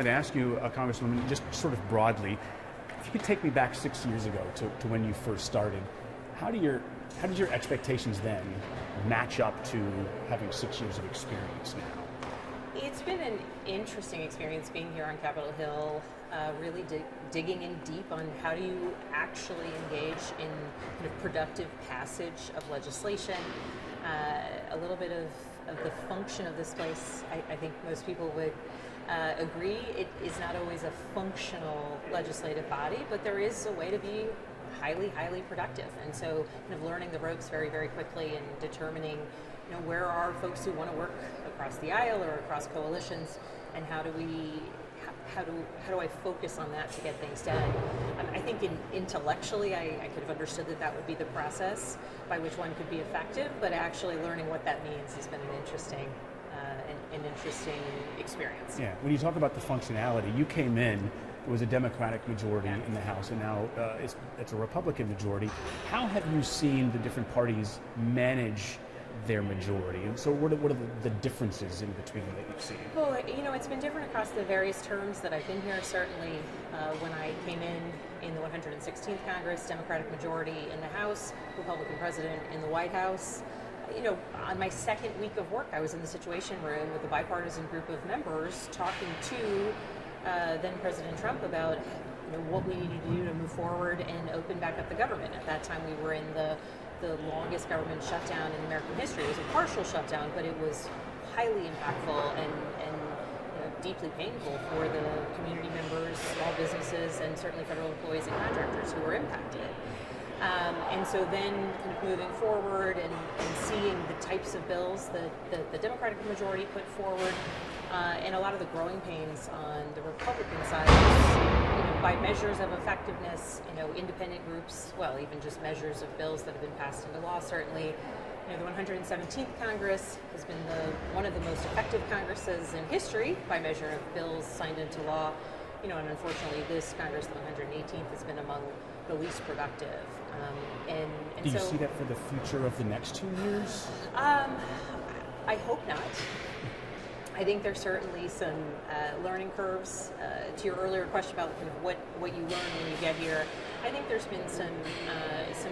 wanted to ask you, Congresswoman, just sort of broadly, if you could take me back 6 years ago to when you first started, how did your expectations then match up to having 6 years of experience now? It's been an interesting experience being here on Capitol Hill, really digging in deep on how do you actually engage in kind of productive passage of legislation. A little bit of the function of this place, I think most people would agree, it is not always a functional legislative body, but there is a way to be highly productive. And so kind of learning the ropes very, very quickly and determining, where are folks who want to work across the aisle or across coalitions, and how do I focus on that to get things done? I think intellectually I could have understood that would be the process by which one could be effective, but actually learning what that means has been an interesting experience. Yeah, when you talk about the functionality, you came in, it was a Democratic majority in the House, and now it's a Republican majority. How have you seen the different parties manage their majority? And so what are the differences in between that you've seen? Well, it's been different across the various terms that I've been here. Certainly when I came in the 116th Congress, Democratic majority in the House, Republican president in the White House. On my second week of work, I was in the Situation Room with a bipartisan group of members talking to then President Trump about what we needed to do to move forward and open back up the government. At that time, we were in the longest government shutdown in American history. It was a partial shutdown, but it was highly impactful and deeply painful for the community members, small businesses, and certainly federal employees and contractors who were impacted. And so then kind of moving forward and seeing the types of bills that the Democratic majority put forward, and a lot of the growing pains on the Republican side, by measures of effectiveness, independent groups, well, even just measures of bills that have been passed into law, certainly. The 117th Congress has been one of the most effective Congresses in history by measure of bills signed into law. And unfortunately, this Congress, the 118th, has been among the least productive. Do you see that for the future of the next 2 years? I hope not. I think there's certainly some learning curves. To your earlier question about kind of what you learn when you get here, I think there's been some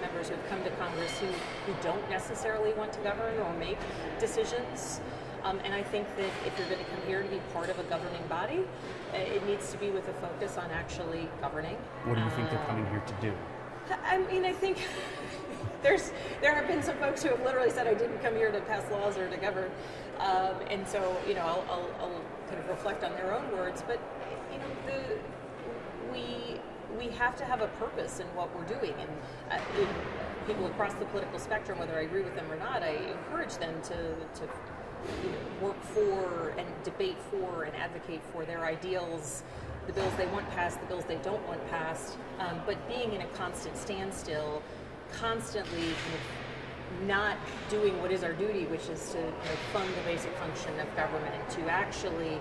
members who have come to Congress who don't necessarily want to govern or make decisions. And I think that if you're going to come here to be part of a governing body, it needs to be with a focus on actually governing. What do you think they're coming here to do? I think there have been some folks who have literally said I didn't come here to pass laws or to govern, and so I'll kind of reflect on their own words. But we have to have a purpose in what we're doing, and people across the political spectrum, whether I agree with them or not, I encourage them to work for and debate for and advocate for their ideals, the bills they want passed, the bills they don't want passed, but being in a constant standstill, constantly kind of not doing what is our duty, which is to fund the basic function of government, to actually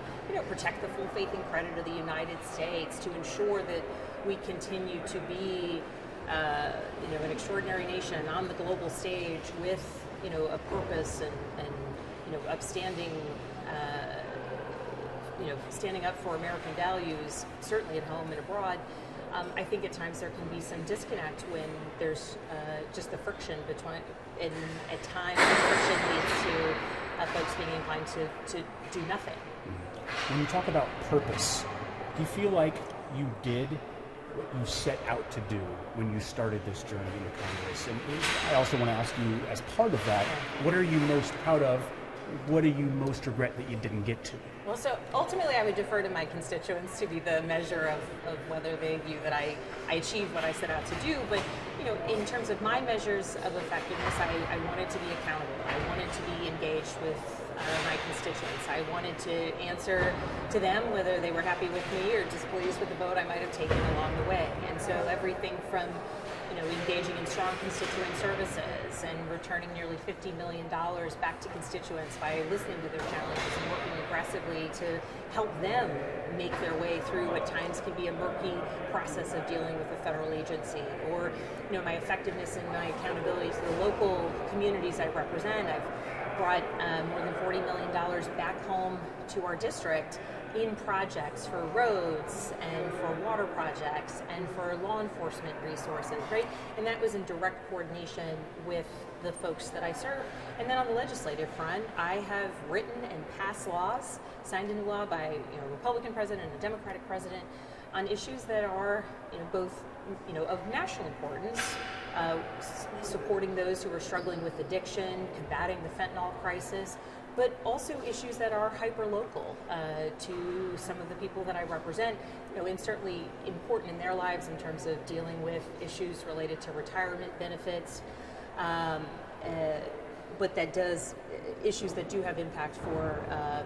protect the full faith and credit of the United States, to ensure that we continue to be an extraordinary nation on the global stage with a purpose and upstanding, standing up for American values, certainly at home and abroad. I think at times there can be some disconnect when there's just the friction between, and at times the friction leads to folks being inclined to do nothing. When you talk about purpose, do you feel like you did what you set out to do when you started this journey into Congress? And I also want to ask you, as part of that, what are you most proud of? What do you most regret that you didn't get to? Well, so ultimately I would defer to my constituents to be the measure of whether they view that I achieved what I set out to do. But, in terms of my measures of effectiveness, I wanted to be accountable. I wanted to be engaged with my constituents. I wanted to answer to them whether they were happy with me or displeased with the vote I might have taken along the way. And so everything from engaging in strong constituent services and returning nearly $50 million back to constituents by listening to their challenges and working aggressively to help them make their way through what times can be a murky process of dealing with a federal agency, or my effectiveness and my accountability to the local communities I represent. I've brought more than $40 million back home to our district in projects for roads and for water projects and for law enforcement resources, right? And that was in direct coordination with the folks that I serve. And then on the legislative front, I have written and passed laws, signed into law by a Republican president and a Democratic president, on issues that are both of national importance, supporting those who are struggling with addiction, combating the fentanyl crisis, but also issues that are hyper-local to some of the people that I represent, and certainly important in their lives in terms of dealing with issues related to retirement benefits, but that does issues that do have impact for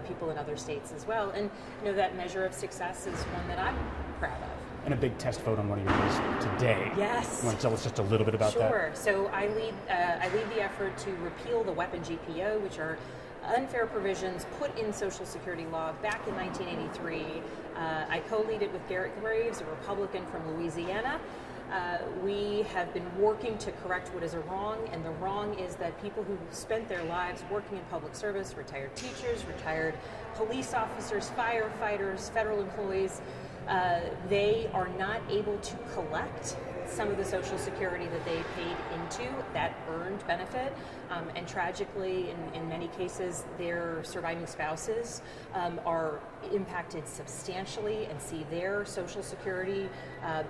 people in other states as well. And that measure of success is one that I'm proud of. And a big test vote on one of your bills today. Yes. You want to tell us just a little bit about that? Sure. So I lead the effort to repeal the weapon GPO, which are unfair provisions put in Social Security law back in 1983. I co-lead it with Garrett Graves, a Republican from Louisiana. We have been working to correct what is a wrong, and the wrong is that people who spent their lives working in public service, retired teachers, retired police officers, firefighters, federal employees, they are not able to collect some of the Social Security that they paid into that earned benefit, and tragically, in many cases, their surviving spouses are impacted substantially and see their Social Security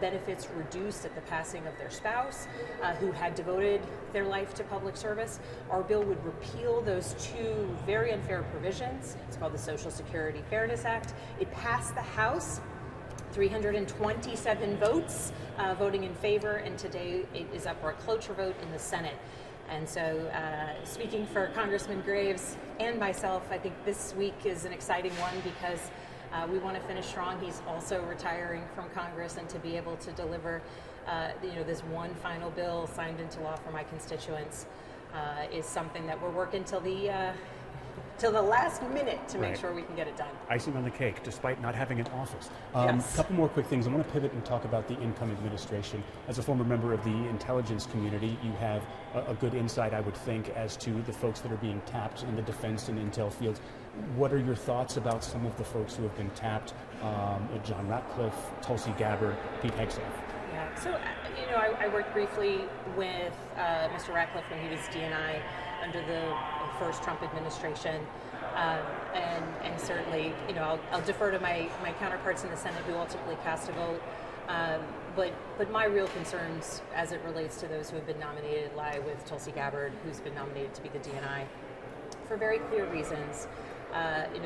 benefits reduced at the passing of their spouse who had devoted their life to public service. Our bill would repeal those two very unfair provisions. It's called the Social Security Fairness Act. It passed the House, 327 votes voting in favor, and today it is up for a cloture vote in the Senate. And so, speaking for Congressman Graves and myself, I think this week is an exciting one because we want to finish strong. He's also retiring from Congress, and to be able to deliver this one final bill signed into law for my constituents is something that we're working till the last minute to make sure we can get it done. Icing on the cake, despite not having an office. Yes. A couple more quick things. I want to pivot and talk about the incoming administration. As a former member of the intelligence community, you have a good insight, I would think, as to the folks that are being tapped in the defense and intel fields. What are your thoughts about some of the folks who have been tapped? John Ratcliffe, Tulsi Gabbard, Pete Hegseth. Yeah. So, I worked briefly with Mr. Ratcliffe when he was DNI under the first Trump administration, and certainly, I'll defer to my counterparts in the Senate who ultimately cast a vote. But my real concerns, as it relates to those who have been nominated, lie with Tulsi Gabbard, who's been nominated to be the DNI, for very clear reasons.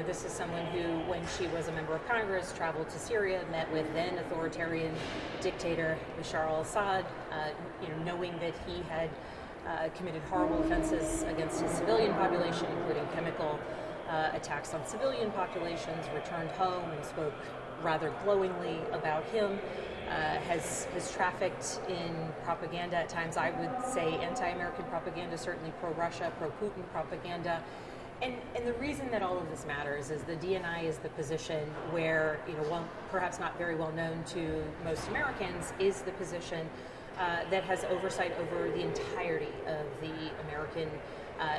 This is someone who, when she was a member of Congress, traveled to Syria, met with then authoritarian dictator Bashar al-Assad, knowing that he had committed horrible offenses against his civilian population, including chemical attacks on civilian populations, returned home and spoke rather glowingly about him, has trafficked in propaganda at times, I would say anti-American propaganda, certainly pro-Russia, pro-Putin propaganda. And the reason that all of this matters is the DNI is the position where, one perhaps not very well known to most Americans, is the position that has oversight over the entirety of the American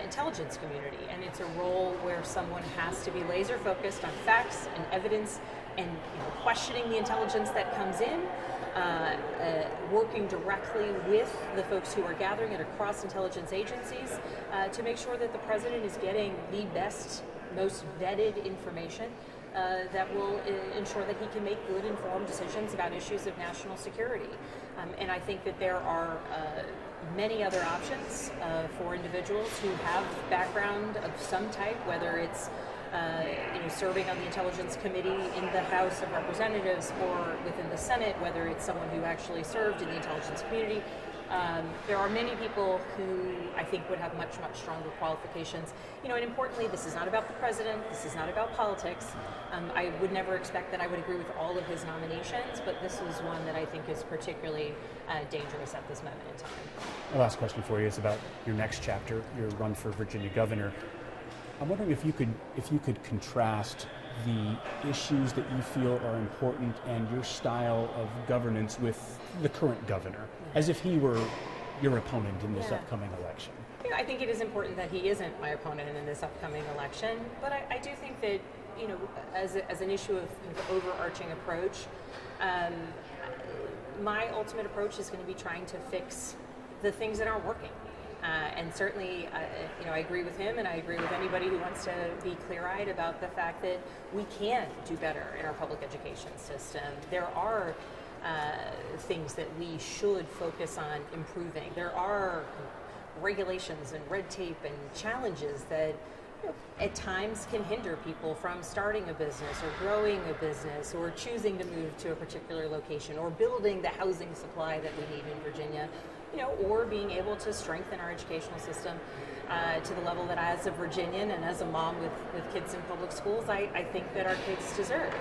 intelligence community. And it's a role where someone has to be laser focused on facts and evidence and questioning the intelligence that comes in, working directly with the folks who are gathering it across intelligence agencies to make sure that the president is getting the best, most vetted information that will ensure that he can make good, informed decisions about issues of national security. And I think that there are many other options for individuals who have background of some type, whether it's serving on the Intelligence Committee in the House of Representatives or within the Senate, whether it's someone who actually served in the intelligence community. There are many people who I think would have much, much stronger qualifications. And importantly, this is not about the president. This is not about politics. I would never expect that I would agree with all of his nominations, but this is one that I think is particularly dangerous at this moment in time. The last question for you is about your next chapter, your run for Virginia governor. I'm wondering if you could contrast the issues that you feel are important and your style of governance with the current governor, as if he were your opponent in this upcoming election. I think it is important that he isn't my opponent in this upcoming election, but I do think that as an issue of overarching approach, my ultimate approach is going to be trying to fix the things that aren't working. And certainly, I agree with him, and I agree with anybody who wants to be clear-eyed about the fact that we can do better in our public education system. There are things that we should focus on improving. There are regulations and red tape and challenges that at times can hinder people from starting a business or growing a business or choosing to move to a particular location or building the housing supply that we need in Virginia, or being able to strengthen our educational system to the level that as a Virginian and as a mom with kids in public schools, I think that our kids deserve.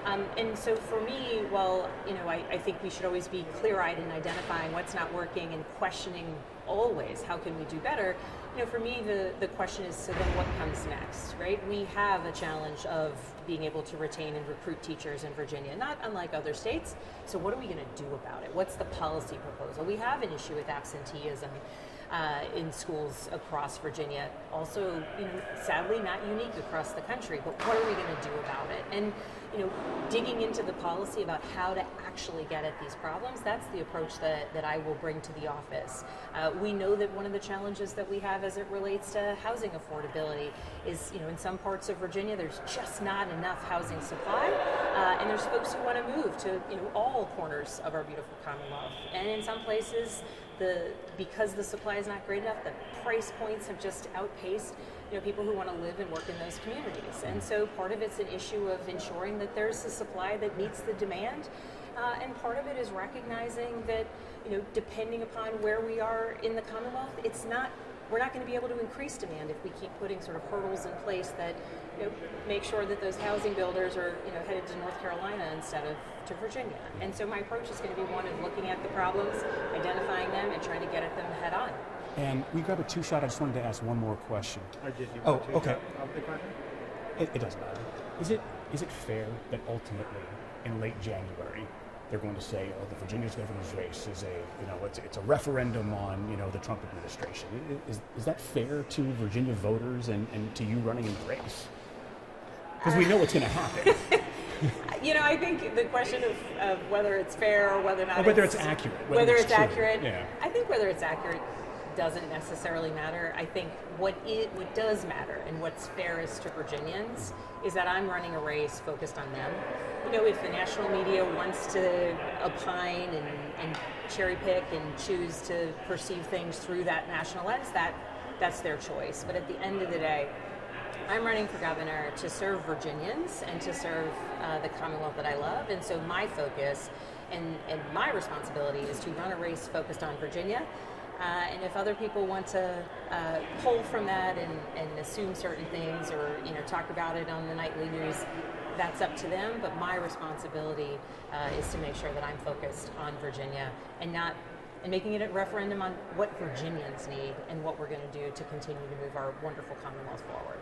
And so for me, I think we should always be clear-eyed in identifying what's not working and questioning always how can we do better. For me, the question is, so then what comes next, right? We have a challenge of being able to retain and recruit teachers in Virginia, not unlike other states. So what are we going to do about it? What's the policy proposal? We have an issue with absenteeism in schools across Virginia. Also, sadly not unique across the country, but what are we going to do about it? And digging into the policy about how to actually get at these problems, that's the approach that I will bring to the office. We know that one of the challenges that we have as it relates to housing affordability is, in some parts of Virginia, there's just not enough housing supply, and there's folks who want to move to, all corners of our beautiful Commonwealth. And in some places, because the supply is not great enough, the price points have just outpaced people who want to live and work in those communities. And so part of it's an issue of ensuring that there's a supply that meets the demand, and part of it is recognizing that depending upon where we are in the Commonwealth, we're not going to be able to increase demand if we keep putting sort of hurdles in place that make sure that those housing builders are headed to North Carolina instead of to Virginia. And so my approach is going to be one of looking at the problems, identifying them, and trying to get at them head on. And we grab a two-shot. I just wanted to ask one more question. Okay. It doesn't matter. Is it fair that ultimately, in late January, they're going to say, the Virginia's governor's race is it's a referendum on the Trump administration? Is that fair to Virginia voters and to you running in the race? Because we know what's going to happen. I think the question of whether it's fair or whether or not it's accurate. Whether it's accurate. Yeah. I think whether it's accurate doesn't necessarily matter. I think what does matter and what's fairest to Virginians is that I'm running a race focused on them. If the national media wants to opine and cherry pick and choose to perceive things through that national lens, that's their choice. But at the end of the day, I'm running for governor to serve Virginians and to serve the Commonwealth that I love. And so my focus and my responsibility is to run a race focused on Virginia. And if other people want to pull from that and assume certain things or talk about it on the nightly news, that's up to them. But my responsibility is to make sure that I'm focused on Virginia and making it a referendum on what Virginians need and what we're going to do to continue to move our wonderful Commonwealth forward.